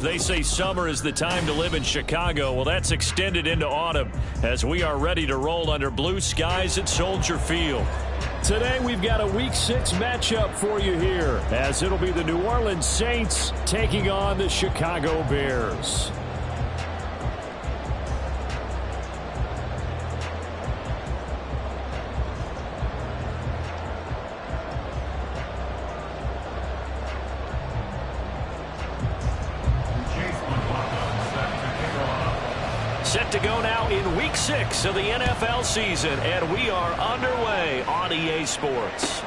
They say summer is the time to live in Chicago. Well, that's extended into autumn as we are ready to roll under blue skies at Soldier Field. Today we've got a Week 6 matchup for you here, as it'll be the New Orleans Saints taking on the Chicago Bears. Set to go now in Week 6 of the NFL season, and we are underway on EA Sports.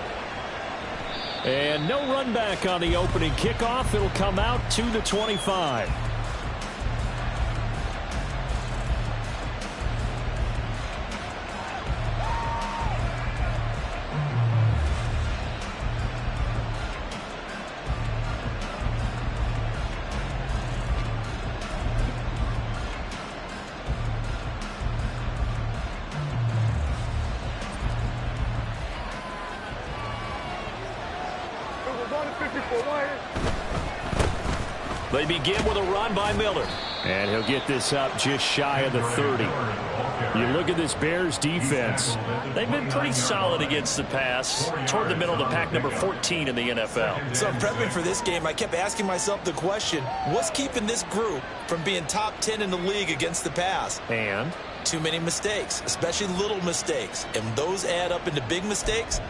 And no run back on the opening kickoff. It'll come out to the 25. They begin with a run by Miller. And he'll get this up just shy of the 30. You look at this Bears defense. They've been pretty solid against the pass. Toward the middle of the pack, number 14 in the NFL. So prepping for this game, I kept asking myself the question, what's keeping this group from being top 10 in the league against the pass? And? Too many mistakes, especially little mistakes. And those add up into big mistakes.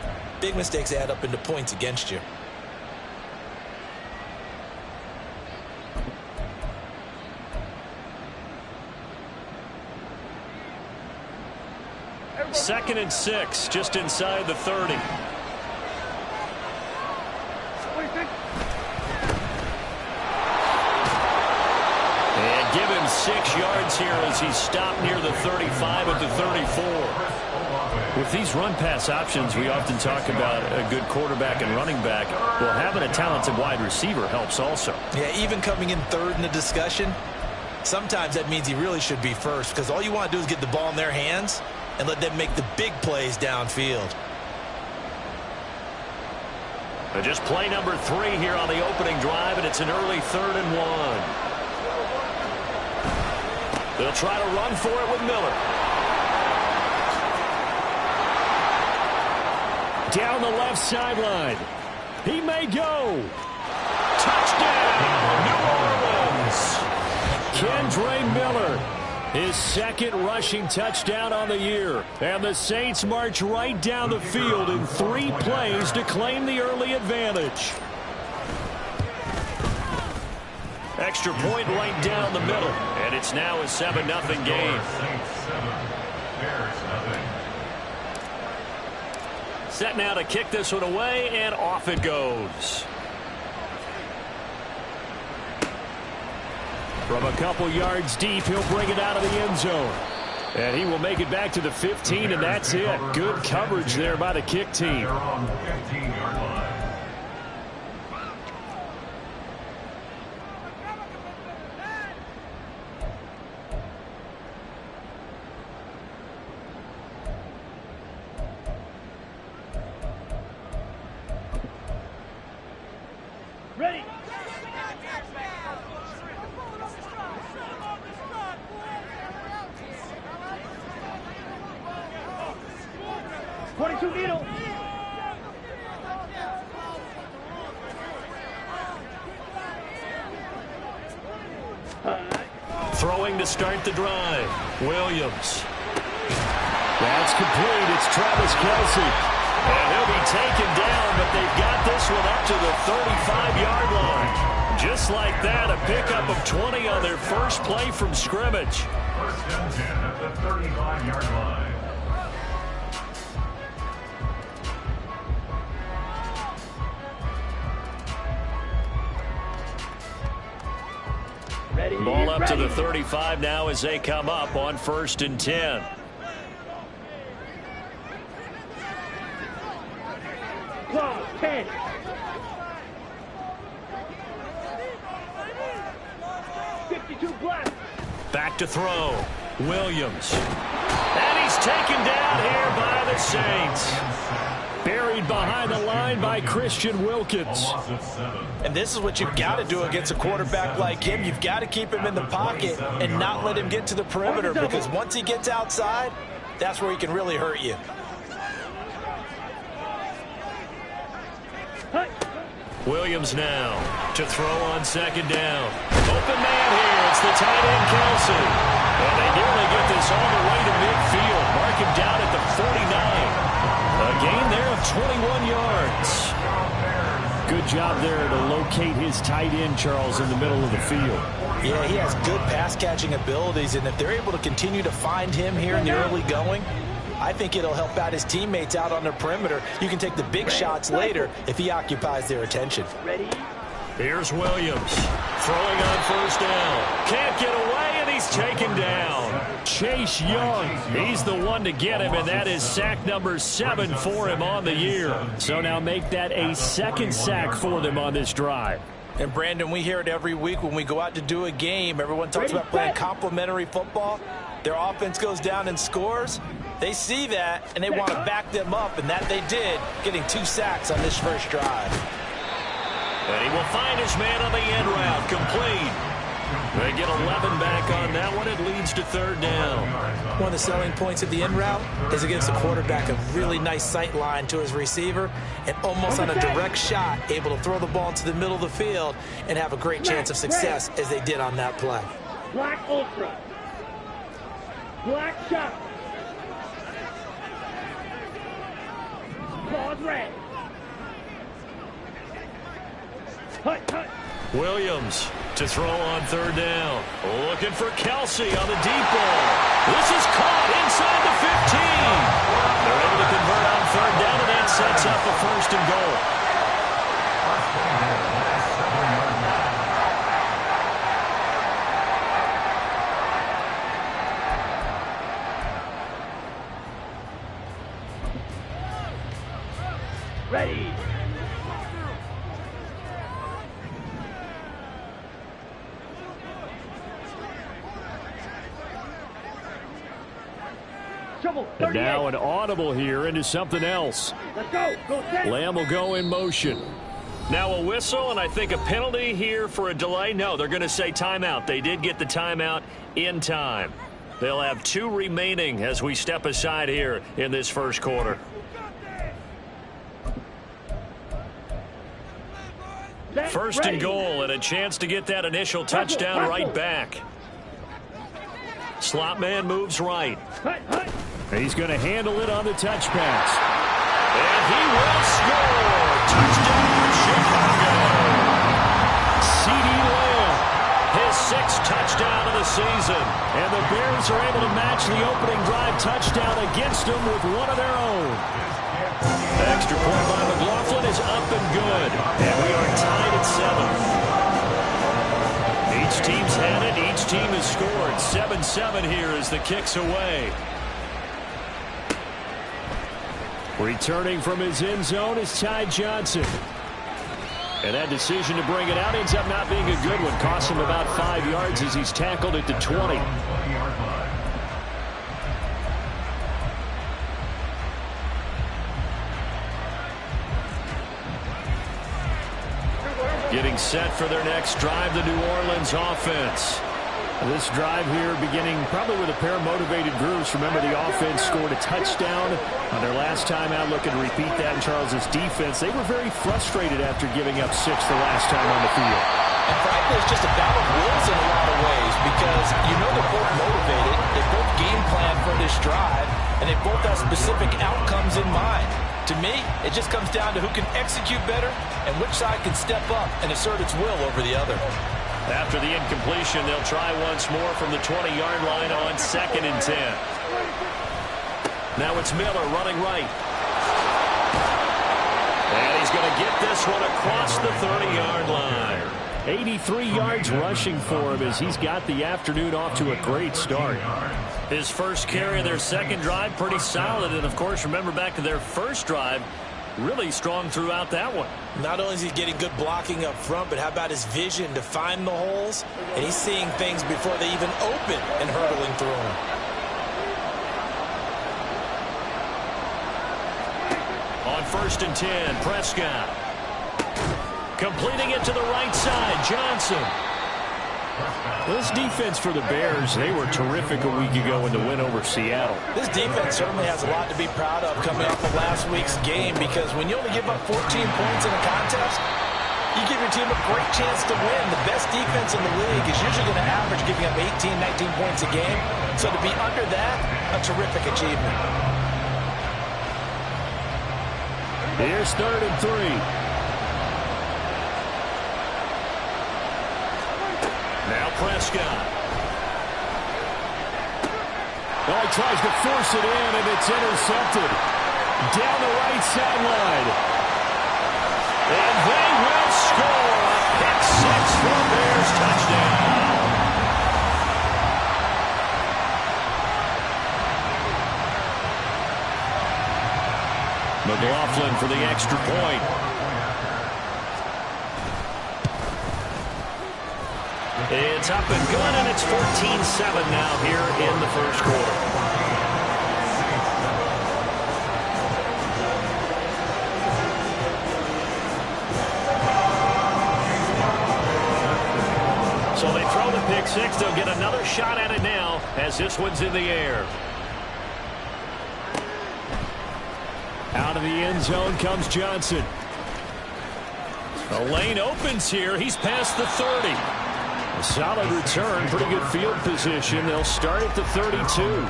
Big mistakes add up into points against you. Second and 6, just inside the 30. And give him 6 yards here as he's stopped near the 35 at the 34. With these run-pass options, we often talk about a good quarterback and running back. Well, having a talented wide receiver helps also. Yeah, even coming in third in the discussion, sometimes that means he really should be first, because all you want to do is get the ball in their hands and let them make the big plays downfield. Just play number 3 here on the opening drive, and it's an early 3rd and 1. They'll try to run for it with Miller. Down the left sideline. He may go. Touchdown, New Orleans. Kendre Miller. His second rushing touchdown on the year. And the Saints march right down the field in 3 plays to claim the early advantage. Extra point right down the middle. And it's now a 7-0 game. Set now to kick this one away, and off it goes. From a couple yards deep, he'll bring it out of the end zone. And he will make it back to the 15, and that's it. Good coverage there by the kick team. Ready. Needle. Throwing to start the drive. Williams. That's complete. It's Travis Kelce. And he'll be taken down, but they've got this one up to the 35-yard line. Just like that, a pickup of 20 on their first play from scrimmage. First and 10 at the 35-yard line. Ball up to the 35 now as they come up on 1st and 10. Clock, 10. Back to throw. Williams. And he's taken down here by the Saints. Barry buried behind the line by Christian Wilkins. And this is what you've got to do against a quarterback like him. You've got to keep him in the pocket and not let him get to the perimeter, because once he gets outside, that's where he can really hurt you. Williams now to throw on second down. Open man here. It's the tight end, Kelsey. And they nearly get this all the way to midfield. Mark him down at the 49. A gain there of 21 yards. Good job there to locate his tight end, Charles, in the middle of the field. Yeah, he has good pass-catching abilities, and if they're able to continue to find him here in the early going, I think it'll help out his teammates out on the perimeter. You can take the big shots later if he occupies their attention. Ready? Here's Williams throwing on first down. Can't get away, and he's taken down. Chase Young, he's the one to get him, and that is sack number 7 for him on the year. So now make that a second sack for them on this drive. And, Brandon, we hear it every week when we go out to do a game. Everyone talks about playing complementary football. Their offense goes down and scores. They see that, and they want to back them up, and that they did, getting 2 sacks on this first drive. And he will find his man on the end route, complete. They get 11 back on that one. It leads to third down. One of the selling points of the end route is it gives the quarterback a really nice sight line to his receiver, and almost on a direct shot, able to throw the ball into the middle of the field and have a great chance of success as they did on that play. Black Ultra. Black shot. Claws red. Hut, hut. Williams to throw on third down. Looking for Kelsey on the deep ball. This is caught inside the 15. They're able to convert on third down, and that sets up a first and goal. Ready. And now an audible here into something else. Let's go. Go set. Lamb will go in motion. Now a whistle, and I think a penalty here for a delay. No, they're going to say timeout. They did get the timeout in time. They'll have 2 remaining as we step aside here in this first quarter. First and goal, and a chance to get that initial touchdown right back. Slot man moves right. He's going to handle it on the touch pass. And he will score. Touchdown, Chicago. C.D. Lamb, his 6th touchdown of the season. And the Bears are able to match the opening drive touchdown against them with one of their own. Extra point by McLaughlin is up and good. And we are tied at 7. Each team's had it. Each team has scored. 7-7 here as the kick's away. Returning from his end zone is Ty Johnson. And that decision to bring it out ends up not being a good one. Cost him about 5 yards as he's tackled at the 20. Getting set for their next drive, the New Orleans offense. This drive here beginning probably with a pair of motivated groups. Remember, the offense scored a touchdown on their last time out. Looking to repeat that in Charles's defense. They were very frustrated after giving up 6 the last time on the field. And frankly, it's just a battle of wills in a lot of ways, because you know they're both motivated. They both game plan for this drive, and they both have specific outcomes in mind. To me, it just comes down to who can execute better and which side can step up and assert its will over the other. After the incompletion, they'll try once more from the 20-yard line on 2nd and 10. Now it's Miller running right. And he's going to get this one across the 30-yard line. 83 yards rushing for him as he's got the afternoon off to a great start. His first carry of their second drive, pretty solid. And, of course, remember back to their first drive, really strong throughout that one. Not only is he getting good blocking up front, but how about his vision to find the holes? And he's seeing things before they even open and hurdling through them. On 1st and 10, Prescott. Completing it to the right side, Johnson. This defense for the Bears, they were terrific a week ago in the win over Seattle. This defense certainly has a lot to be proud of coming off of last week's game, because when you only give up 14 points in a contest, you give your team a great chance to win. The best defense in the league is usually going to average giving up 18, 19 points a game. So to be under that, a terrific achievement. Here's 3rd and 3. Now Prescott. Oh, he tries to force it in, and it's intercepted. Down the right sideline. And they will score. A pick 6 for Bears touchdown. McLaughlin for the extra point. It's up and good, and it's 14-7 now here in the first quarter. So they throw the pick 6. They'll get another shot at it now as this one's in the air. Out of the end zone comes Johnson. The lane opens here. He's past the 30. A solid return, pretty good field position. They'll start at the 32.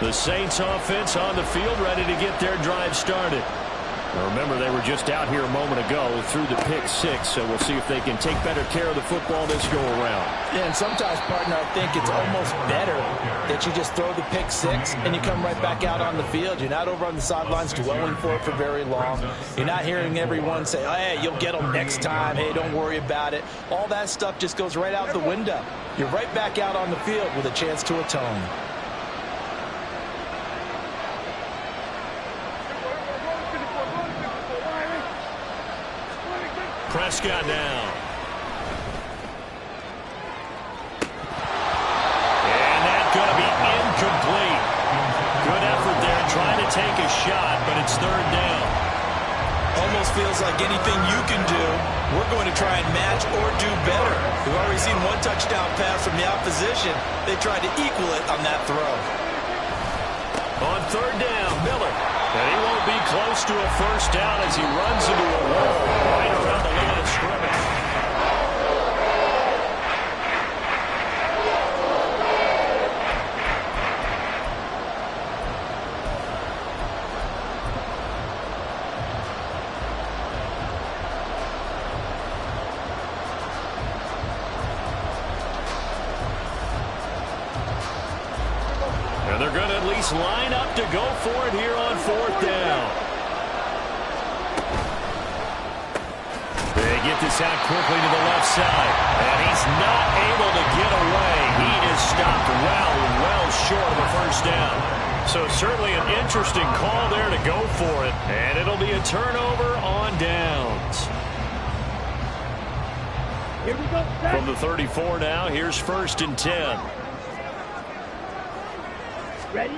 The Saints offense on the field, ready to get their drive started. Now remember, they were just out here a moment ago through the pick 6, so we'll see if they can take better care of the football this go around. Yeah, and sometimes, partner, I think it's almost better that you just throw the pick 6 and you come right back out on the field. You're not over on the sidelines dwelling for it for very long. You're not hearing everyone say, oh, hey, you'll get them next time. Hey, don't worry about it. All that stuff just goes right out the window. You're right back out on the field with a chance to atone. Prescott down. And that's going to be incomplete. Good effort there trying to take a shot, but it's 3rd down. Almost feels like anything you can do, we're going to try and match or do better. We've already seen one touchdown pass from the opposition. They tried to equal it on that throw. On 3rd down, Miller. And he won't be close to a first down as he runs into a wall right around the line of scrimmage. And they're going to at least line up to go for it here on 4th down. They get this out quickly to the left side. And he's not able to get away. He is stopped well short of a first down. So certainly an interesting call there to go for it. And it'll be a turnover on downs. Here we go. From the 34 now, here's 1st and 10. Ready?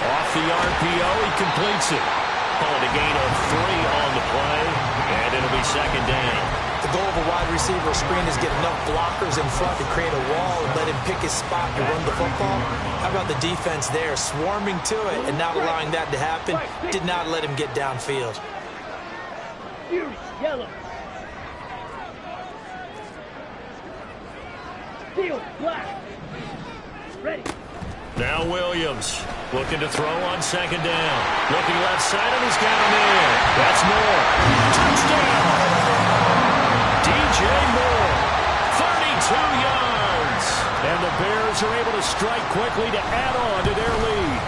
Off the RPO, he completes it. Calling a gain of 3 on the play, and it'll be 2nd down. The goal of a wide receiver screen is get enough blockers in front to create a wall and let him pick his spot to run the football. How about the defense there, swarming to it and not allowing that to happen? Did not let him get downfield. Fierce yellow. Steel black. Ready. Now Williams looking to throw on 2nd down. Looking left side, and he's got him in. That's Moore. Touchdown! DJ Moore, 32 yards. And the Bears are able to strike quickly to add on to their lead.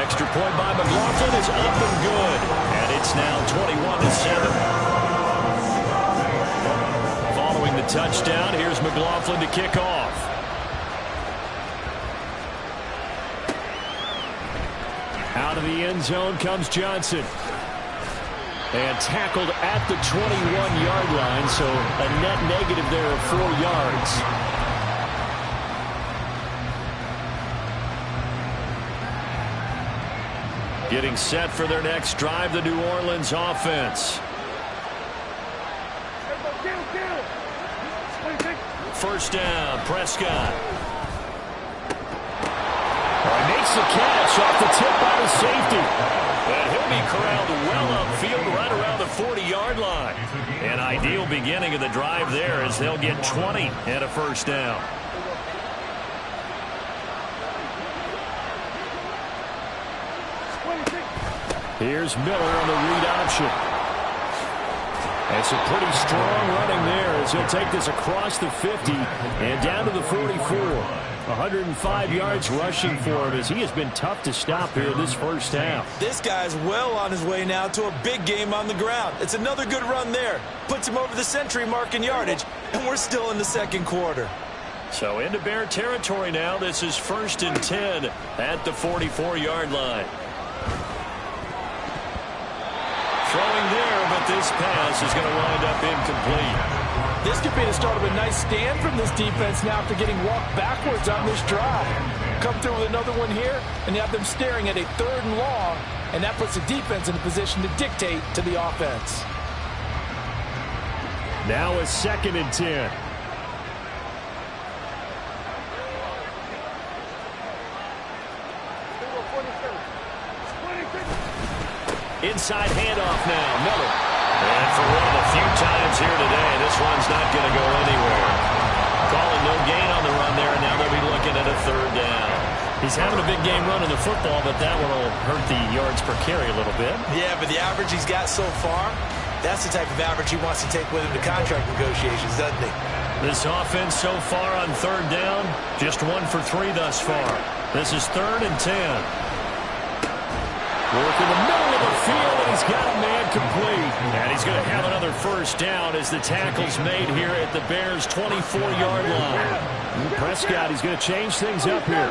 Extra point by McLaughlin is up and good. And it's now 21-7. Following the touchdown, here's McLaughlin to kick off. Out of the end zone comes Johnson. And tackled at the 21-yard line, so a net negative there of 4 yards. Getting set for their next drive, the New Orleans offense. First down, Prescott. Makes the catch off the tip by the safety. And he'll be corralled well upfield right around the 40-yard line. An ideal beginning of the drive there as they'll get 20 and a first down. Here's Miller on the read option. That's a pretty strong running there as he'll take this across the 50 and down to the 44. 105 yards rushing for him as he has been tough to stop here this first half. This guy's well on his way now to a big game on the ground. It's another good run there. Puts him over the century mark in yardage, and we're still in the second quarter. So into Bear territory now. This is 1st and 10 at the 44-yard line. Throwing there, but this pass is going to wind up incomplete. This could be the start of a nice stand from this defense now after getting walked backwards on this drive. Come through with another one here, and you have them staring at a 3rd and long, and that puts the defense in a position to dictate to the offense. Now a 2nd and 10. Inside handoff now, Miller. And for one of the few times here today, this one's not going to go anywhere. Calling no gain on the run there, and now they'll be looking at a 3rd down. He's having a big game running the football, but that one will hurt the yards per carry a little bit. Yeah, but the average he's got so far, that's the type of average he wants to take with him to contract negotiations, doesn't he? This offense so far on 3rd down, just 1 for 3 thus far. This is 3rd and 10. Work in the middle of the field, and he's got a man complete. And he's going to have another first down as the tackle's made here at the Bears' 24-yard line. And Prescott, he's going to change things up here.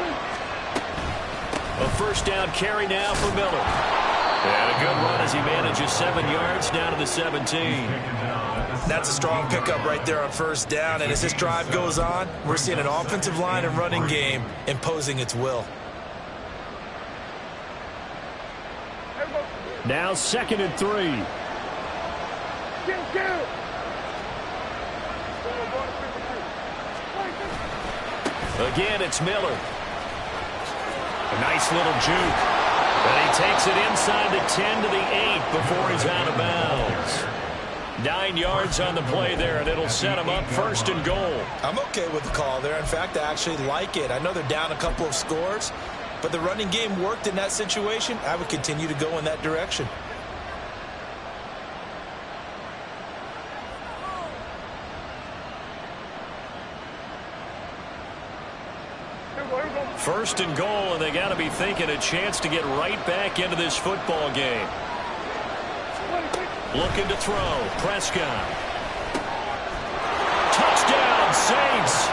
A first down carry now for Miller. And a good run as he manages 7 yards down to the 17. That's a strong pickup right there on first down. And as this drive goes on, we're seeing an offensive line and running game imposing its will. Now 2nd and 3. Again, it's Miller. A nice little juke. And he takes it inside the 10 to the 8 before he's out of bounds. 9 yards on the play there, and it'll set him up 1st and goal. I'm okay with the call there. In fact, I actually like it. I know they're down a couple of scores, but the running game worked in that situation. I would continue to go in that direction. First and goal, and they got to be thinking a chance to get right back into this football game. Looking to throw. Prescott. Touchdown, Saints.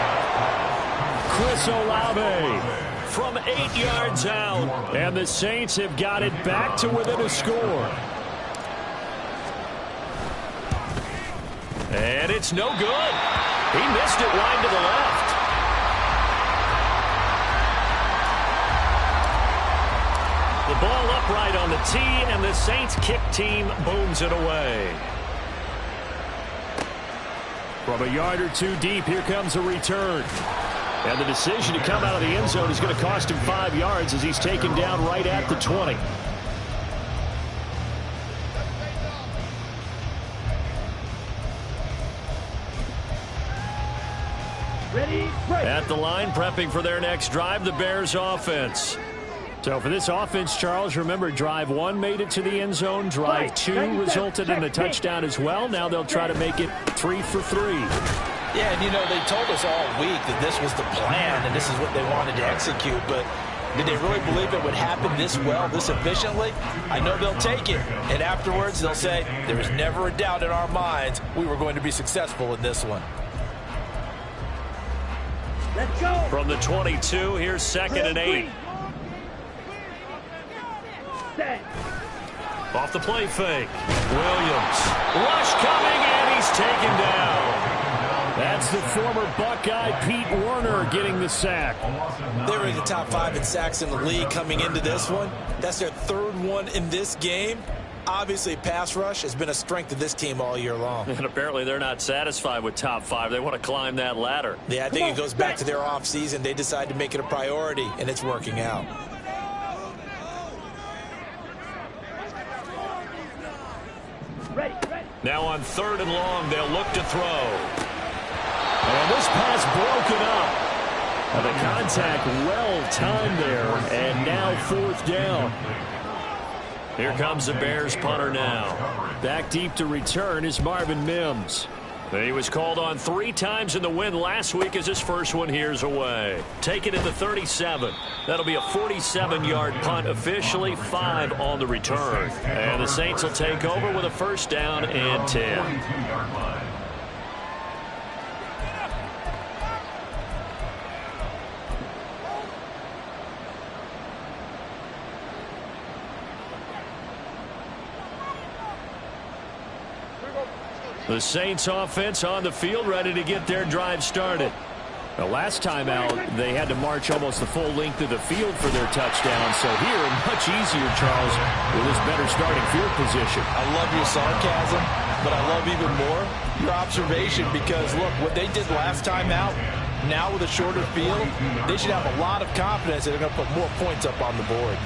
Chris Olave from 8 yards out. And the Saints have got it back to within a score. And it's no good. He missed it wide to the left. The ball upright on the tee, and the Saints kick team booms it away. From a yard or two deep, here comes a return. And the decision to come out of the end zone is going to cost him 5 yards as he's taken down right at the 20. At the line, prepping for their next drive, the Bears offense. So for this offense, Charles, remember, drive 1 made it to the end zone. Drive 2 resulted in a touchdown as well. Now they'll try to make it 3 for 3. Yeah, and you know, they told us all week that this was the plan and this is what they wanted to execute, but did they really believe it would happen this well, this efficiently? I know they'll take it, and afterwards they'll say, there was never a doubt in our minds we were going to be successful in this one. Let's go. From the 22, here's 2nd and 8. Stand. Off the play fake. Williams. Rush coming, and he's taken down. That's the former Buckeye Pete Werner getting the sack. They were in the top 5 in sacks in the league coming into this one. That's their 3rd one in this game. Obviously, pass rush has been a strength of this team all year long. And apparently they're not satisfied with top 5. They want to climb that ladder. Yeah, I think it goes back to their offseason. They decided to make it a priority, and it's working out. Ready. Now on 3rd and long, they'll look to throw. And this pass broken up. And the contact well timed there, and now 4th down. Here comes the Bears punter now. Back deep to return is Marvin Mims. He was called on 3 times in the win last week as his first one here's away. Taken at the 37. That'll be a 47-yard punt, officially 5 on the return. And the Saints will take over with a 1st down and 10. The Saints offense on the field, ready to get their drive started. The last time out, they had to march almost the full length of the field for their touchdown. So here, much easier, Charles, with his better starting field position. I love your sarcasm, but I love even more your observation because, look, what they did last time out, now with a shorter field, they should have a lot of confidence that they're going to put more points up on the board.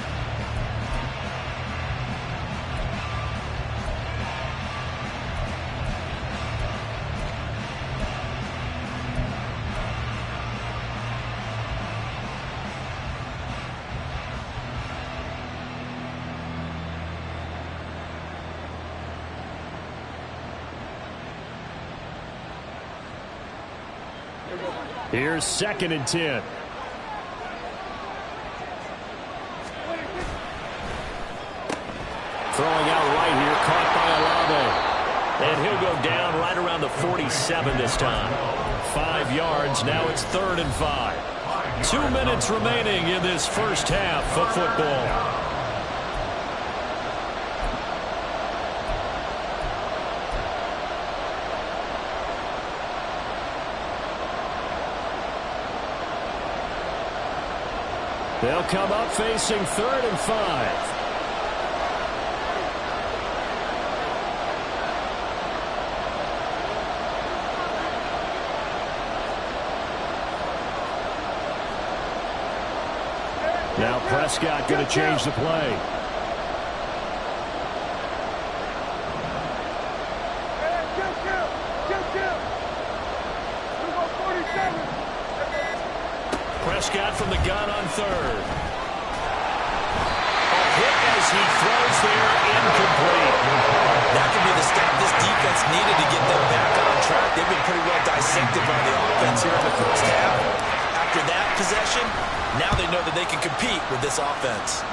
Here's 2nd and 10. Throwing out right here, caught by Olave. And he'll go down right around the 47 this time. 5 yards, now it's 3rd and 5. 2 minutes remaining in this first half of football. They'll come up facing 3rd and 5. Now Prescott going to change the play. Prescott from the gun on 3rd. A hit as he throws there, incomplete. That could be the stop this defense needed to get them back on track. They've been pretty well dissected by the offense here in the first half. After that possession, now they know that they can compete with this offense.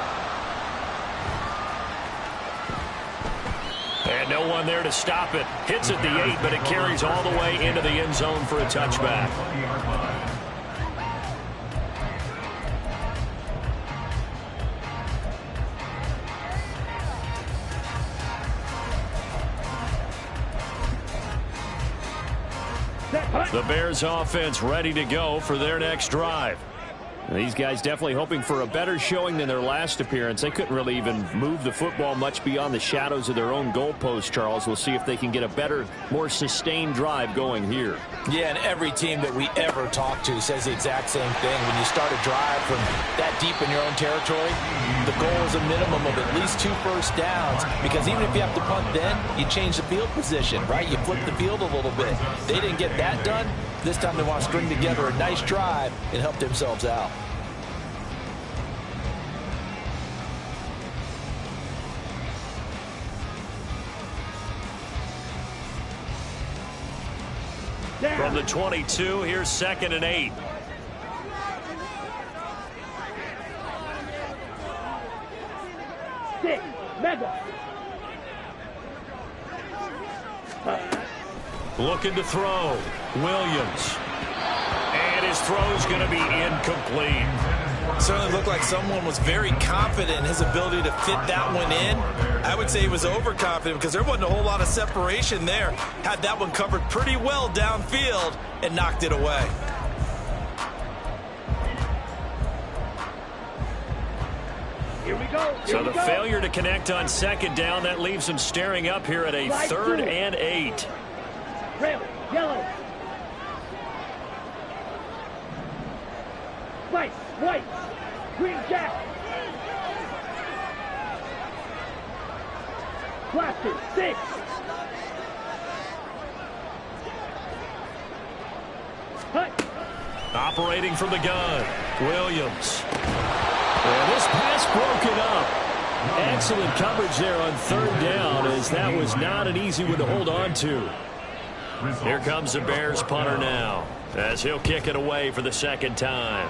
And no one there to stop it. Hits at the 8, but it carries all the way into the end zone for a touchback. The Bears offense ready to go for their next drive. These guys definitely hoping for a better showing than their last appearance. They couldn't really even move the football much beyond the shadows of their own goalpost, Charles. We'll see if they can get a better, more sustained drive going here. Yeah, and every team that we ever talk to says the exact same thing. When you start a drive from that deep in your own territory, the goal is a minimum of at least 2 first downs, because even if you have to punt then, you change the field position, right? You flip the field a little bit. They didn't get that done. This time they want to string together a nice drive and help themselves out. From the 22, here's 2nd and 8. Six. Mega. Looking to throw. Williams. And his throw's going to be incomplete. Certainly looked like someone was very confident in his ability to fit that one in. I would say he was overconfident because there wasn't a whole lot of separation there. Had that one covered pretty well downfield and knocked it away. Here we go. So the failure to connect on second down, that leaves him staring up here at a 3rd and 8. Red, yellow. White, white. Green jack. Blaster, 6. Hut. Operating from the gun, Williams. And this pass broken up. Excellent coverage there on 3rd down, as that was not an easy one to hold on to. Here comes the Bears punter now, as he'll kick it away for the 2nd time.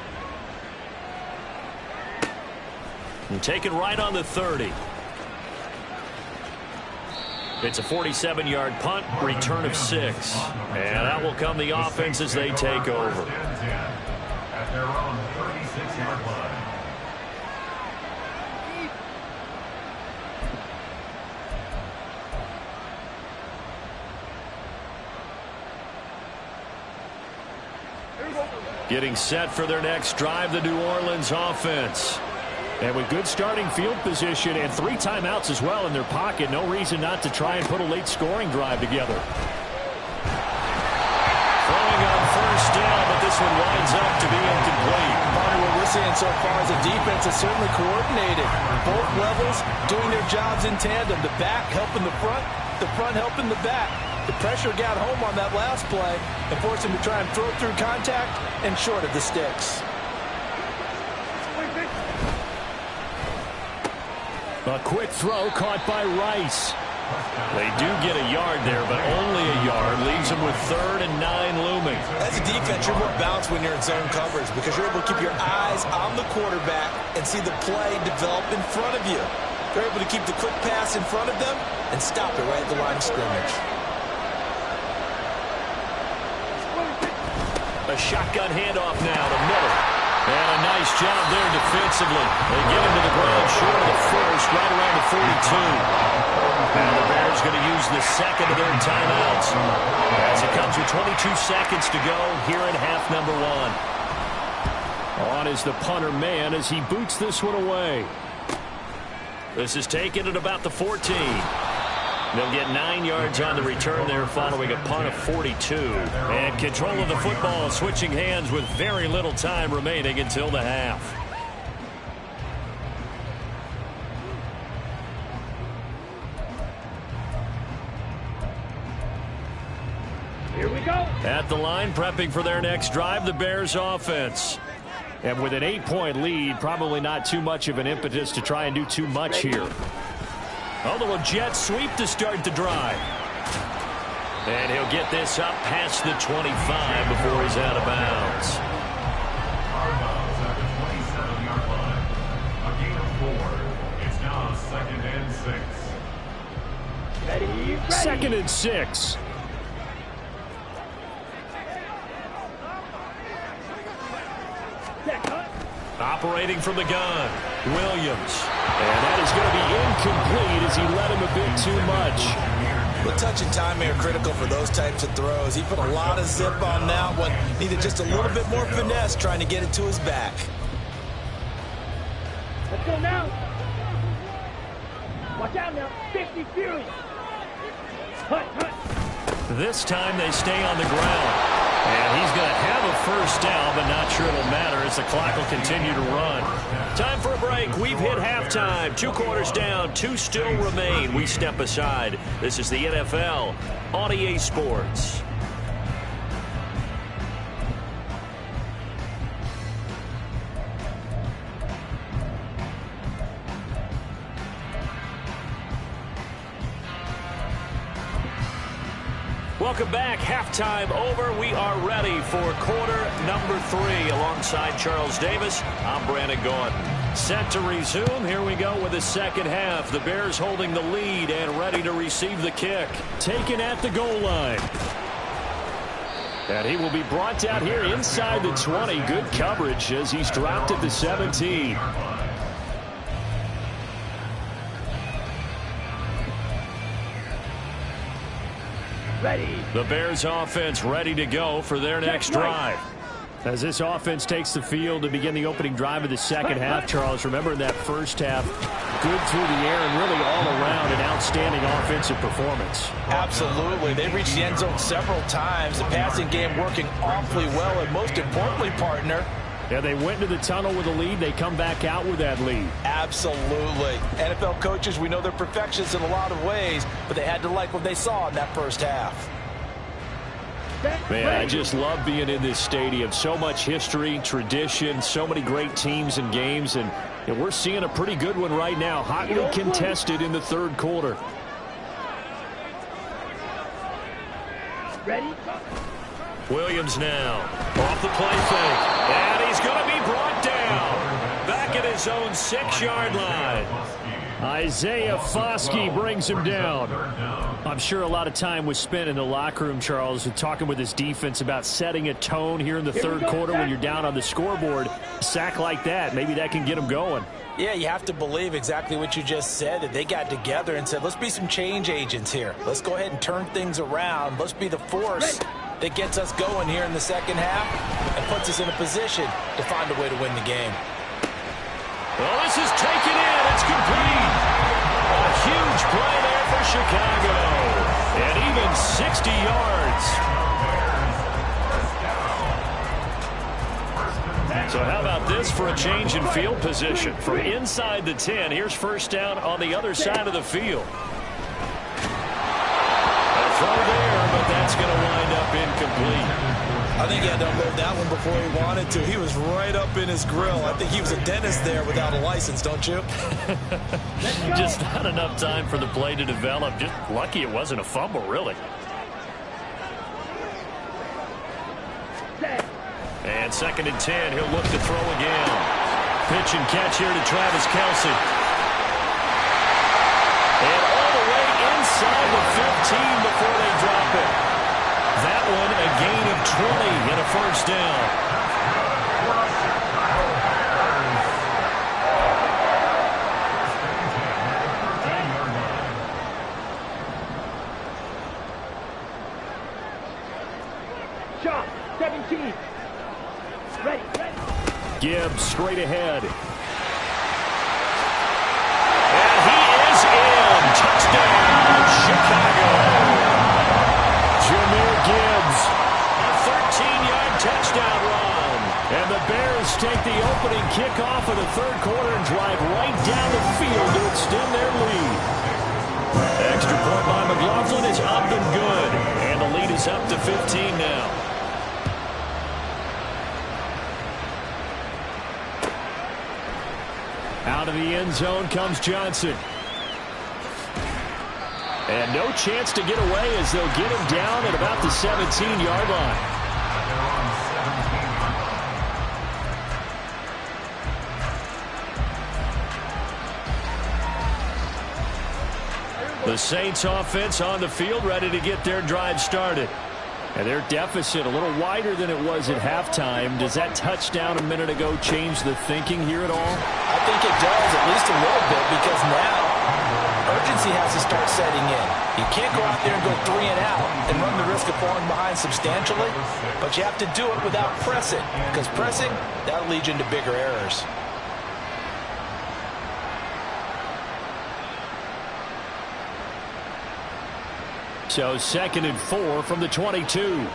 And taken right on the 30. It's a 47-yard punt, return of 6. And out will come the offense as they take over. At their own 36-yard line. Getting set for their next drive, the New Orleans offense. And with good starting field position and 3 timeouts as well in their pocket, no reason not to try and put a late scoring drive together. Throwing on 1st down, but this one winds up to be incomplete. What we're seeing so far is the defense is certainly coordinated. Both levels doing their jobs in tandem. The back helping the front helping the back. The pressure got home on that last play and forced him to try and throw through contact and short of the sticks. A quick throw caught by Rice. They do get a yard there, but only a yard. Leaves them with 3rd and 9 looming. As a defense, you're more balanced when you're in zone coverage because you're able to keep your eyes on the quarterback and see the play develop in front of you. They're able to keep the quick pass in front of them and stop it right at the line of scrimmage. A shotgun handoff now to Miller. And a nice job there defensively. They get him to the ground short of the 1st, right around the 42. And the Bears going to use the 2nd of their timeouts as it comes with 22 seconds to go here in half number 1. On is the punter man as he boots this one away. This is taken at about the 14. They'll get 9 yards on the return there following a punt of 42. And control of the football switching hands with very little time remaining until the half. Here we go. At the line, prepping for their next drive, the Bears offense. And with an 8-point lead, probably not too much of an impetus to try and do too much here. Although a jet sweep to start the drive. And he'll get this up past the 25 before he's out of bounds. Armos at the 27-yard line. A gain of 4. It's now 2nd and 6. Ready. 2nd and 6. Operating from the gun, Williams. And that is going to be incomplete as he led him a bit too much. The touch and timing are critical for those types of throws. He put a lot of zip on that one. Needed just a little bit more finesse trying to get it to his back. Let's go now. Watch out now. 50 Fury. Hut, hut. This time they stay on the ground. And he's going to have a 1st down, but not sure it'll matter as the clock will continue to run. Time for a break. We've hit halftime. 2 quarters down, 2 still remain. We step aside. This is the NFL on EA Sports. Welcome back. Halftime over. We are ready for quarter number 3. Alongside Charles Davis, I'm Brandon Gordon. Set to resume. Here we go with the 2nd half. The Bears holding the lead and ready to receive the kick. Taken at the goal line. And he will be brought down here inside the 20. Good coverage as he's dropped at the 17. Ready. The Bears offense ready to go for their next drive. As this offense takes the field to begin the opening drive of the second half, Charles, remember in that first half, good through the air and really all around an outstanding offensive performance. Absolutely. They reached the end zone several times. The passing game working awfully well, and most importantly, partner, yeah, they went into the tunnel with a lead. They come back out with that lead. Absolutely. NFL coaches, we know they're perfectionists in a lot of ways, but they had to like what they saw in that first half. Man, I just love being in this stadium. So much history, tradition, so many great teams and games, and we're seeing a pretty good one right now. Hotly contested in the third quarter. Ready. Williams now off the play fake, and he's going to be brought down back at his own 6-yard line. Isaiah Foskey brings him down. I'm sure a lot of time was spent in the locker room, Charles, talking with his defense about setting a tone here in the third quarter when you're down on the scoreboard. A sack like that, maybe that can get them going. Yeah, you have to believe exactly what you just said, that they got together and said, let's be some change agents here. Let's go ahead and turn things around. Let's be the force that gets us going here in the second half and puts us in a position to find a way to win the game. Well, this is taken in. It's complete. A huge play there for Chicago. And even 60 yards. So how about this for a change in field position? From inside the 10, here's first down on the other side of the field. A throw there, but that's going to wind up incomplete. I think he had to unload that one before he wanted to. He was right up in his grill. I think he was a dentist there without a license, don't you? Just not enough time for the play to develop. Just lucky it wasn't a fumble, really. And 2nd and 10, he'll look to throw again. Pitch and catch here to Travis Kelce. And all the way inside the 15 before they drop it. That one a gain of 20 and a first down. Shot. 17. Ready. Gibbs straight ahead. And he is in. Touchdown, Chicago. Jahmyr Gibbs, a 13-yard touchdown run. And the Bears take the opening kickoff of the third quarter and drive right down the field to extend their lead. Extra point by McLaughlin is up and good. And the lead is up to 15 now. Out of the end zone comes Johnson. And no chance to get away as they'll get him down at about the 17-yard line. The Saints offense on the field ready to get their drive started. And their deficit a little wider than it was at halftime. Does that touchdown a minute ago change the thinking here at all? I think it does, at least a little bit, because now urgency has to start setting in. You can't go out there and go 3 and out and run the risk of falling behind substantially, but you have to do it without pressing, because pressing, that'll lead you into bigger errors. So 2nd and 4 from the 22.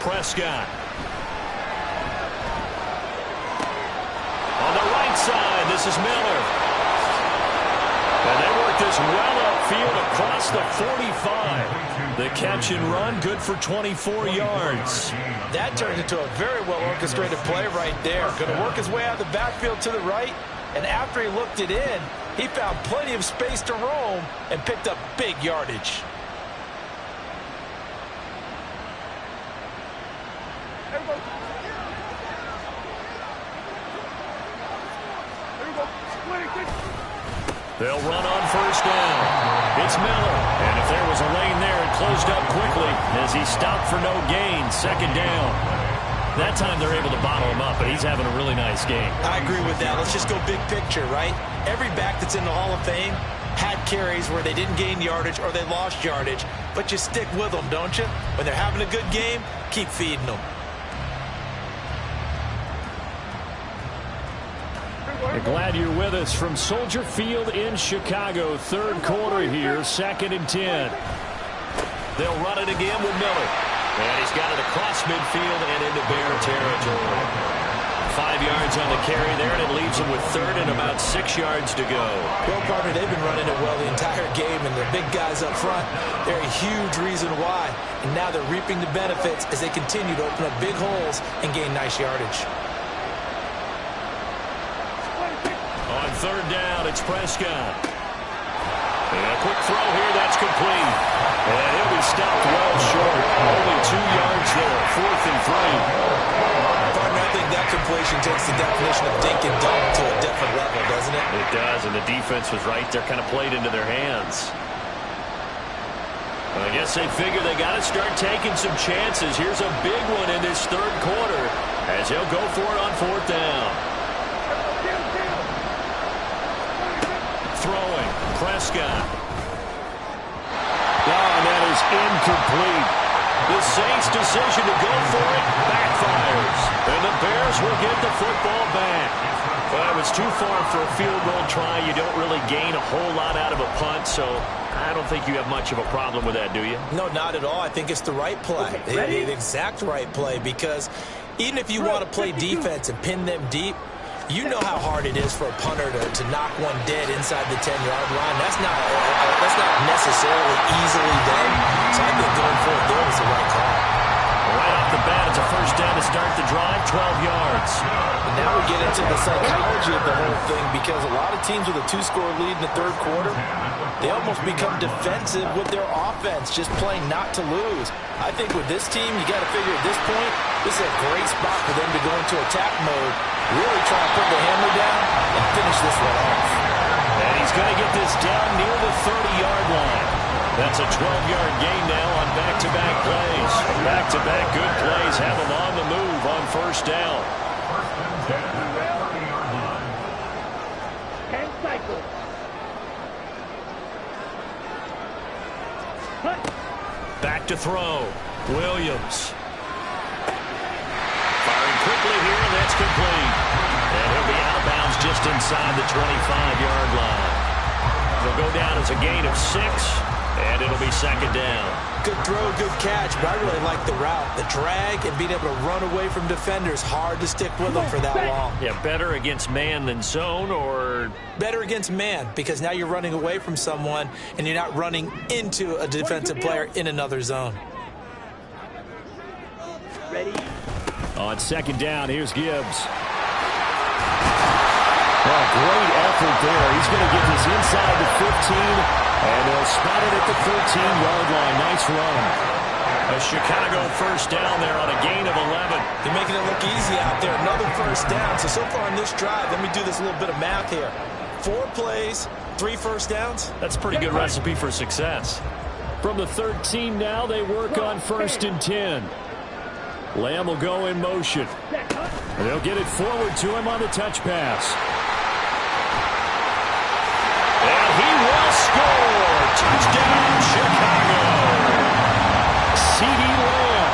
Prescott. On the right side, this is Miller. And they work this well upfield across the 45. The catch and run, good for 24 yards. That turned into a very well-orchestrated play right there. Going to work his way out of the backfield to the right, and after he looked it in, he found plenty of space to roam and picked up big yardage. They'll run on first down. It's Miller. And if there was a lane there, it closed up quickly as he stopped for no gain. Second down. That time they're able to bottle him up, but he's having a really nice game. I agree with that. Let's just go big picture, right? Every back that's in the Hall of Fame had carries where they didn't gain yardage or they lost yardage, but you stick with them, don't you? When they're having a good game, keep feeding them. We're glad you're with us from Soldier Field in Chicago. Third quarter here, 2nd and 10. They'll run it again with Miller. And he's got it across midfield and into Bear territory. 5 yards on the carry there, and it leaves him with third and about 6 yards to go. Well, partner, they've been running it well the entire game, and the big guys up front, they're a huge reason why. And now they're reaping the benefits as they continue to open up big holes and gain nice yardage. On third down, it's Prescott. And a quick throw here, that's complete. And he'll be stopped well short. Only 2 yards there, 4th and 3. Partner, I think that completion takes the definition of dink and dunk to a different level, doesn't it? It does, and the defense was right there, kind of played into their hands. I guess they figure they got to start taking some chances. Here's a big one in this third quarter as he'll go for it on 4th down. Throwing, Prescott. And that is incomplete. The Saints' decision to go for it backfires. And the Bears will get the football back. Well, it was too far for a field goal try. You don't really gain a whole lot out of a punt, so I don't think you have much of a problem with that, do you? No, not at all. I think it's the right play. The exact right play, because even if you want to play defense and pin them deep, you know how hard it is for a punter to knock one dead inside the 10-yard line. That's not necessarily easily done. So I think going for it there was the right call. Right off the bat, it's a first down to start the drive, 12 yards. And now we get into the psychology of the whole thing, because a lot of teams with a 2-score lead in the third quarter, they almost become defensive with their offense, just playing not to lose. I think with this team, you got to figure at this point, this is a great spot for them to go into attack mode, really try to put the hammer down and finish this one off. And he's going to get this down near the 30-yard line. That's a 12-yard gain now on back-to-back plays. Back-to-back good plays have him on the move on first down. First and 10 at the 30-yard line. And cycle. Back to throw. Williams. Firing quickly here, and that's complete. And he'll be out of bounds just inside the 25-yard line. They'll go down as a gain of 6, and it'll be second down. Good throw, good catch, but I really like the route. The drag and being able to run away from defenders, hard to stick with them for that long. Yeah, better against man than zone, or better against man, because now you're running away from someone and you're not running into a defensive player in another zone. Ready? On second down, here's Gibbs. Oh, great effort there. He's going to get this inside the 15, and they'll spot it at the 13-yard line. Nice run. A Chicago first down there on a gain of 11. They're making it look easy out there. Another first down. So far in this drive, let me do this little bit of math here. 4 plays, 3 first downs. That's a pretty good recipe for success. From the 13 now, they work on first and 10. Lamb will go in motion. They'll get it forward to him on the touch pass. And he will score. Touchdown, Chicago. C.D. Lamb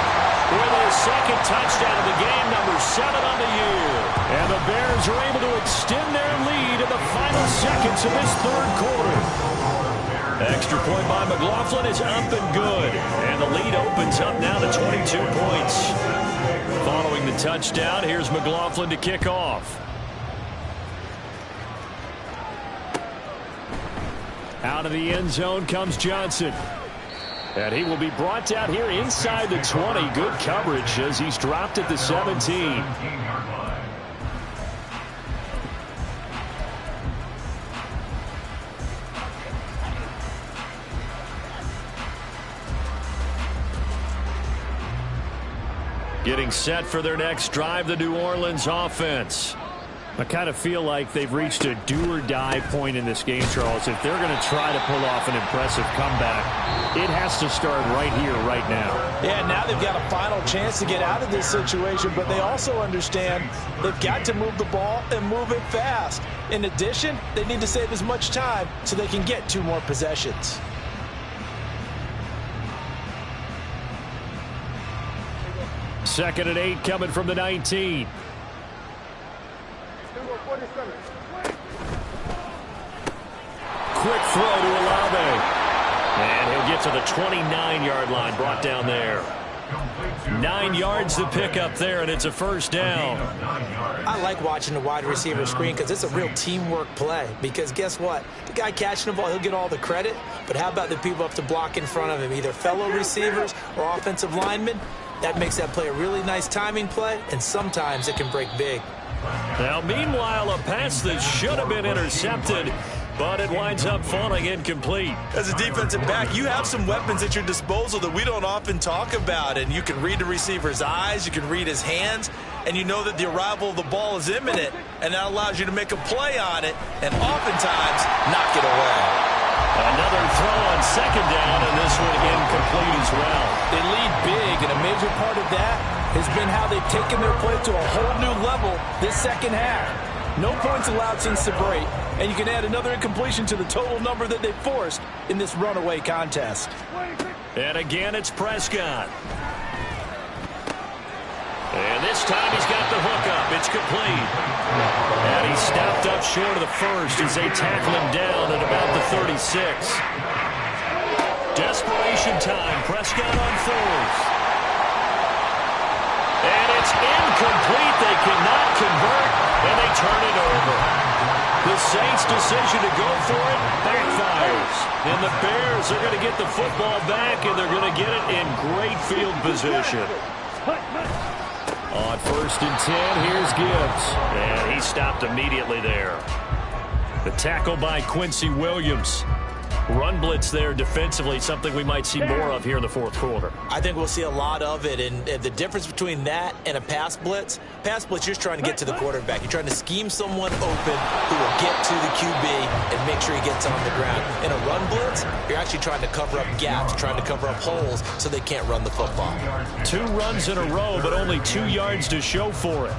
with his second touchdown of the game, number 7 on the year. And the Bears are able to extend their lead in the final seconds of this third quarter. Extra point by McLaughlin is up and good. And the lead opens up now to 22 points. Following the touchdown, here's McLaughlin to kick off. Out of the end zone comes Johnson. And he will be brought down here inside the 20. Good coverage as he's dropped at the 17. Getting set for their next drive, the New Orleans offense. I kind of feel like they've reached a do-or-die point in this game, Charles. If they're going to try to pull off an impressive comeback, it has to start right here, right now. Yeah, now they've got a final chance to get out of this situation, but they also understand they've got to move the ball and move it fast. In addition, they need to save as much time so they can get 2 more possessions. Second and 8 coming from the 19. Quick throw to Olave. And he'll get to the 29-yard line, brought down there. 9 yards to pick up there, and it's a first down. I like watching the wide receiver screen because it's a real teamwork play. Because guess what? The guy catching the ball, he'll get all the credit. But how about the people up to block in front of him, either fellow receivers or offensive linemen? That makes that play a really nice timing play, and sometimes it can break big. Now, meanwhile, a pass that should have been intercepted, but it winds up falling incomplete. As a defensive back, you have some weapons at your disposal that we don't often talk about, and you can read the receiver's eyes, you can read his hands, and you know that the arrival of the ball is imminent, and that allows you to make a play on it and oftentimes knock it away. Another throw on second down, and this one incomplete as well. They lead big, and a major part of that has been how they've taken their play to a whole new level this second half. No points allowed since the break, and you can add another incompletion to the total number that they forced in this runaway contest. And again, it's Prescott. And this time he's got the hookup. It's complete. And he's stopped up short of the first as they tackle him down at about the 36. Desperation time. Prescott on third. And it's incomplete. They cannot convert, and they turn it over. The Saints' decision to go for it backfires. And the Bears are going to get the football back, and they're going to get it in great field position. On first and 10, here's Gibbs. And he stopped immediately there. The tackle by Quincy Williams. Run blitz there defensively, something we might see more of here in the fourth quarter. I think we'll see a lot of it, and the difference between that and a pass blitz, you're just trying to get to the quarterback. You're trying to scheme someone open who will get to the QB and make sure he gets on the ground. In a run blitz, you're actually trying to cover up gaps, trying to cover up holes so they can't run the football. 2 runs in a row, but only 2 yards to show for it.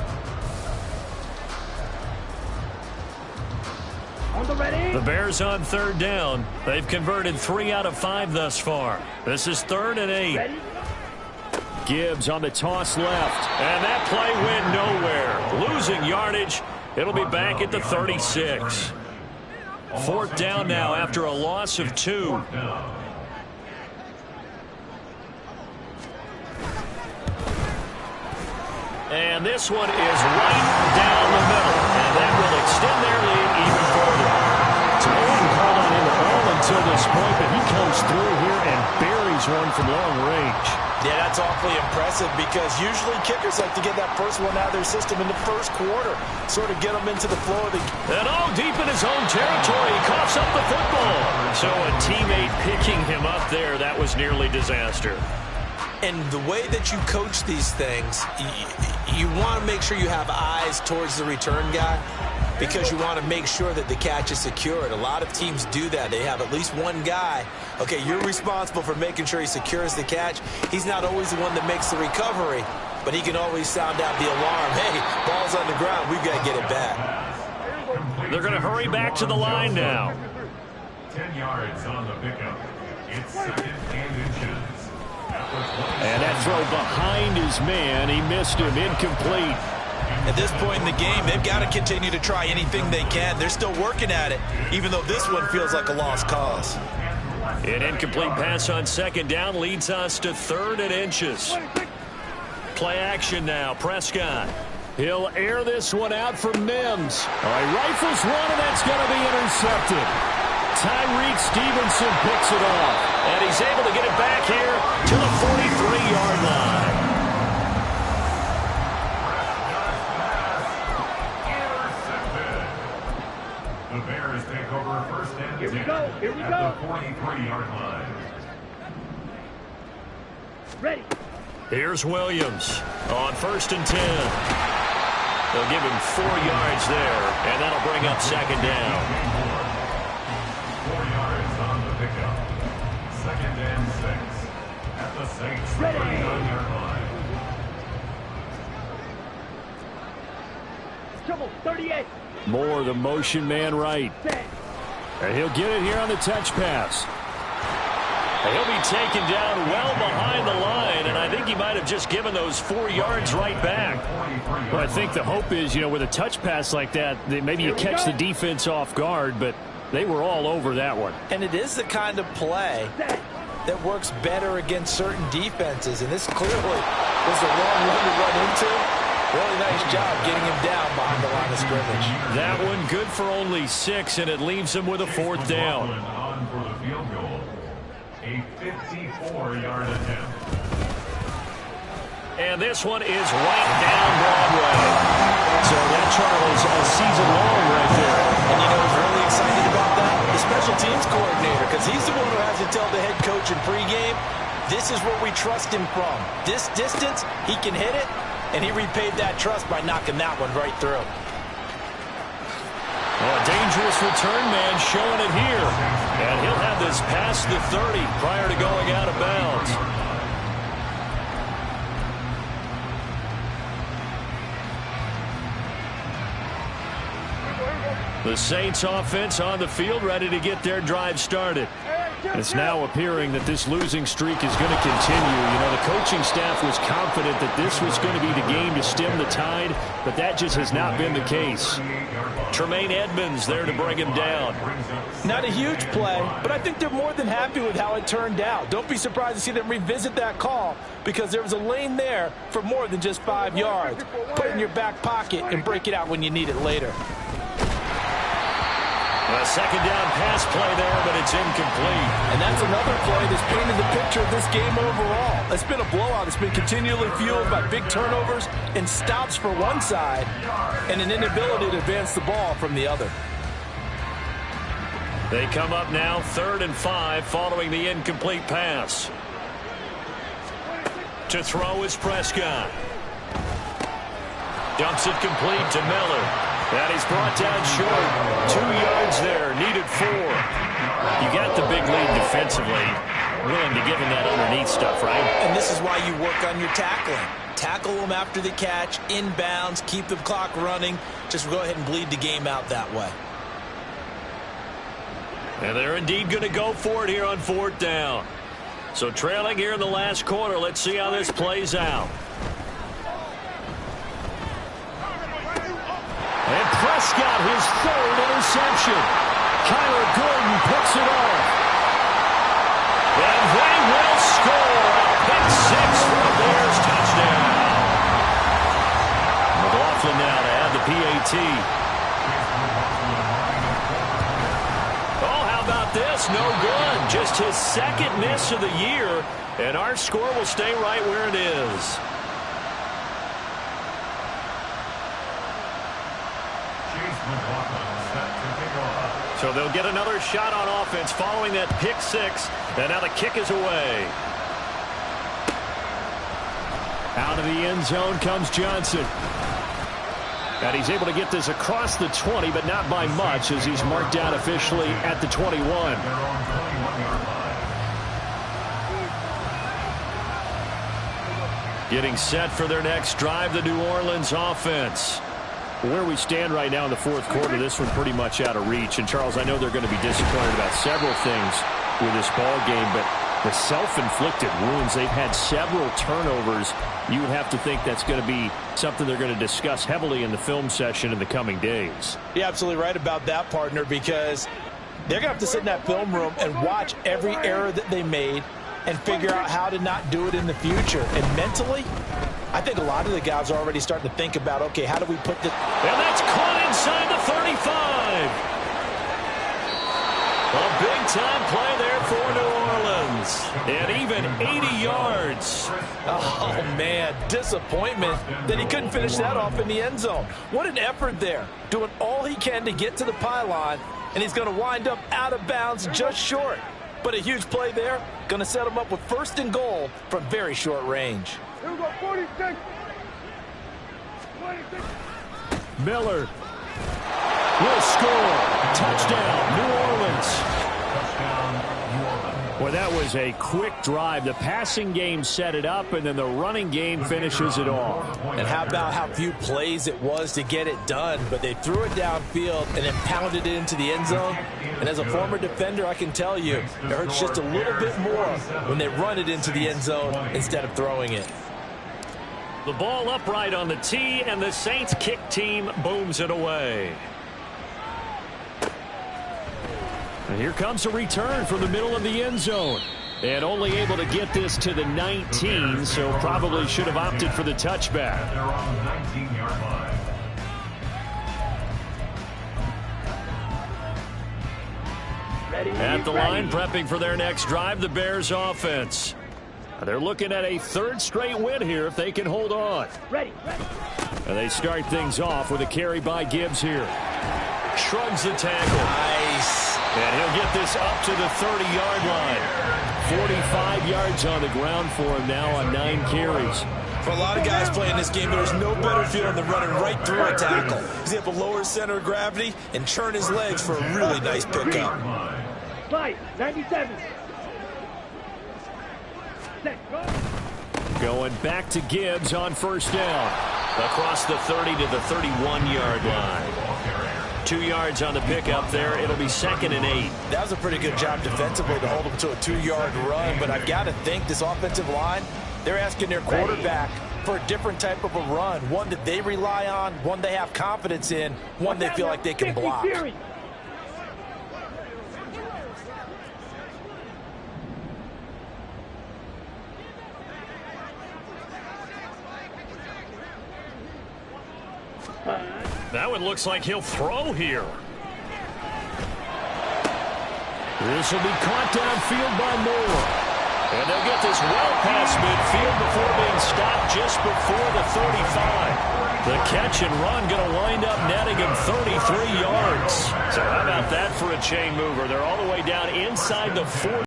The Bears on third down. They've converted 3 out of 5 thus far. This is 3rd and 8. Gibbs on the toss left. And that play went nowhere. Losing yardage. It'll be back at the 36. 4th down now after a loss of 2. And this one is right down the middle. And that will extend their lead even further. So they haven't called on him at all until this point, but he comes through here and buries one from long range. Yeah, that's awfully impressive because usually kickers like to get that first one out of their system in the first quarter, sort of get them into the flow of the game. And deep in his own territory, he coughs up the football. So a teammate picking him up there, that was nearly disaster. And the way that you coach these things, you want to make sure you have eyes towards the return guy because you want to make sure that the catch is secured. A lot of teams do that. They have at least one guy. Okay, you're responsible for making sure he secures the catch. He's not always the one that makes the recovery, but he can always sound out the alarm. Hey, ball's on the ground. We've got to get it back. They're going to hurry back to the line now. 10 yards on the pickup. It's 2nd and inches. And that throw behind his man. He missed him. Incomplete. At this point in the game, they've got to continue to try anything they can. They're still working at it, even though this one feels like a lost cause. An incomplete pass on 2nd down leads us to 3rd and inches. Play action now. Prescott. He'll air this one out for Mims. He rifles one, and that's going to be intercepted. Tyreek Stevenson picks it off. And he's able to get it back here to the 43-yard line. The Bears take over 1st and 10 Here we go. at the 43-yard line. Ready. Here's Williams on 1st and 10. They'll give him 4 yards there, and that'll bring up second down. 4 yards on the pickup. Second and 6 at the Saints 39-yard line. Trouble, 38. Moore, the motion man right. And he'll get it here on the touch pass. And he'll be taken down well behind the line, and I think he might have just given those 4 yards right back. Well, I think the hope is, with a touch pass like that, maybe you catch the defense off guard, but they were all over that one. And it is the kind of play that works better against certain defenses, and this clearly was the wrong one to run into. Really nice job getting him down behind the line of scrimmage. That one good for only 6, and it leaves him with a 4th down. On for the field goal. A 54-yard attempt. And this one is right down Broadway. So that, Charles, a season long right there. And who's really excited about that? The special teams coordinator, because he's the one who has to tell the head coach in pregame, this is where we trust him from. This distance, he can hit it, and he repaid that trust by knocking that one right through. Well, a dangerous return man showing it here. And he'll have this past the 30 prior to going out of bounds. The Saints offense on the field ready to get their drive started. It's now appearing that this losing streak is going to continue. The coaching staff was confident that this was going to be the game to stem the tide, but that just has not been the case. Tremaine Edmonds there to bring him down. Not a huge play, but I think they're more than happy with how it turned out. Don't be surprised to see them revisit that call, because there was a lane there for more than just 5 yards. Put it in your back pocket and break it out when you need it later. A second down pass play there, but it's incomplete. And that's another play that's painted the picture of this game overall. It's been a blowout. It's been continually fueled by big turnovers and stops for one side and an inability to advance the ball from the other. They come up now 3rd and 5 following the incomplete pass. To throw is Prescott. Dumps it complete to Miller. And he's brought down short. 2 yards there, needed 4. You got the big lead defensively. Willing to give him that underneath stuff, right? And this is why you work on your tackling. Tackle them after the catch, inbounds, keep the clock running. Just go ahead and bleed the game out that way. And they're indeed going to go for it here on 4th down. So trailing here in the last quarter. Let's see how this plays out. And Prescott, his 3rd interception. Kyler Gordon picks it off. And they will score. Pick 6 for the Bears touchdown. McLaughlin now to add the PAT. Oh, how about this? No good. Just his 2nd miss of the year. And our score will stay right where it is. So they'll get another shot on offense following that pick 6. And now the kick is away. Out of the end zone comes Johnson. And he's able to get this across the 20, but not by much, as he's marked down officially at the 21. Getting set for their next drive, the New Orleans offense. Where we stand right now in the 4th quarter, this one pretty much out of reach. And, Charles, I know they're going to be disappointed about several things with this ball game, but the self-inflicted wounds, they've had several turnovers. You would have to think that's going to be something they're going to discuss heavily in the film session in the coming days. You're absolutely right about that, partner, because they're going to have to sit in that film room and watch every error that they made and figure out how to not do it in the future. And mentally, I think a lot of the guys are already starting to think about, okay, how do we put this? And that's caught inside the 35. A big-time play there for New Orleans. And even 80 yards. Oh, man, disappointment that he couldn't finish that off in the end zone. What an effort there, doing all he can to get to the pylon, and he's going to wind up out of bounds just short. But a huge play there, going to set him up with 1st and goal from very short range. Here we go, 46. 26. Miller will score. Touchdown, New Orleans. Well, that was a quick drive. The passing game set it up, and then the running game finishes it off. And how about how few plays it was to get it done, but they threw it downfield and then pounded it into the end zone. And as a former defender, I can tell you, it hurts just a little bit more when they run it into the end zone instead of throwing it. The ball upright on the tee, and the Saints kick team booms it away. And here comes a return from the middle of the end zone. And only able to get this to the 19, so probably should have opted for the touchback. They're on the 19-yard line. At the line, prepping for their next drive, the Bears offense. They're looking at a third straight win here if they can hold on. Ready. And they start things off with a carry by Gibbs here. Shrugs the tackle. Nice. And he'll get this up to the 30-yard line. 45 yards on the ground for him now on 9 carries. For a lot of guys playing this game, there's no better feeling than running right through a tackle. He's able to lower his center of gravity and churn his legs for a really nice pickup. 5, 97. Going back to Gibbs on first down. Across the 30 to the 31-yard line. 2 yards on the pickup there. It'll be 2nd and 8. That was a pretty good job defensively to hold him to a 2-yard run, but I've got to think this offensive line, they're asking their quarterback for a different type of a run, one that they rely on, one they have confidence in, one they feel like they can block. That one looks like he'll throw here. This will be caught downfield by Moore. And they'll get this well past midfield before being stopped just before the 35. The catch and run going to wind up netting him 33 yards. So how about that for a chain mover? They're all the way down inside the 40.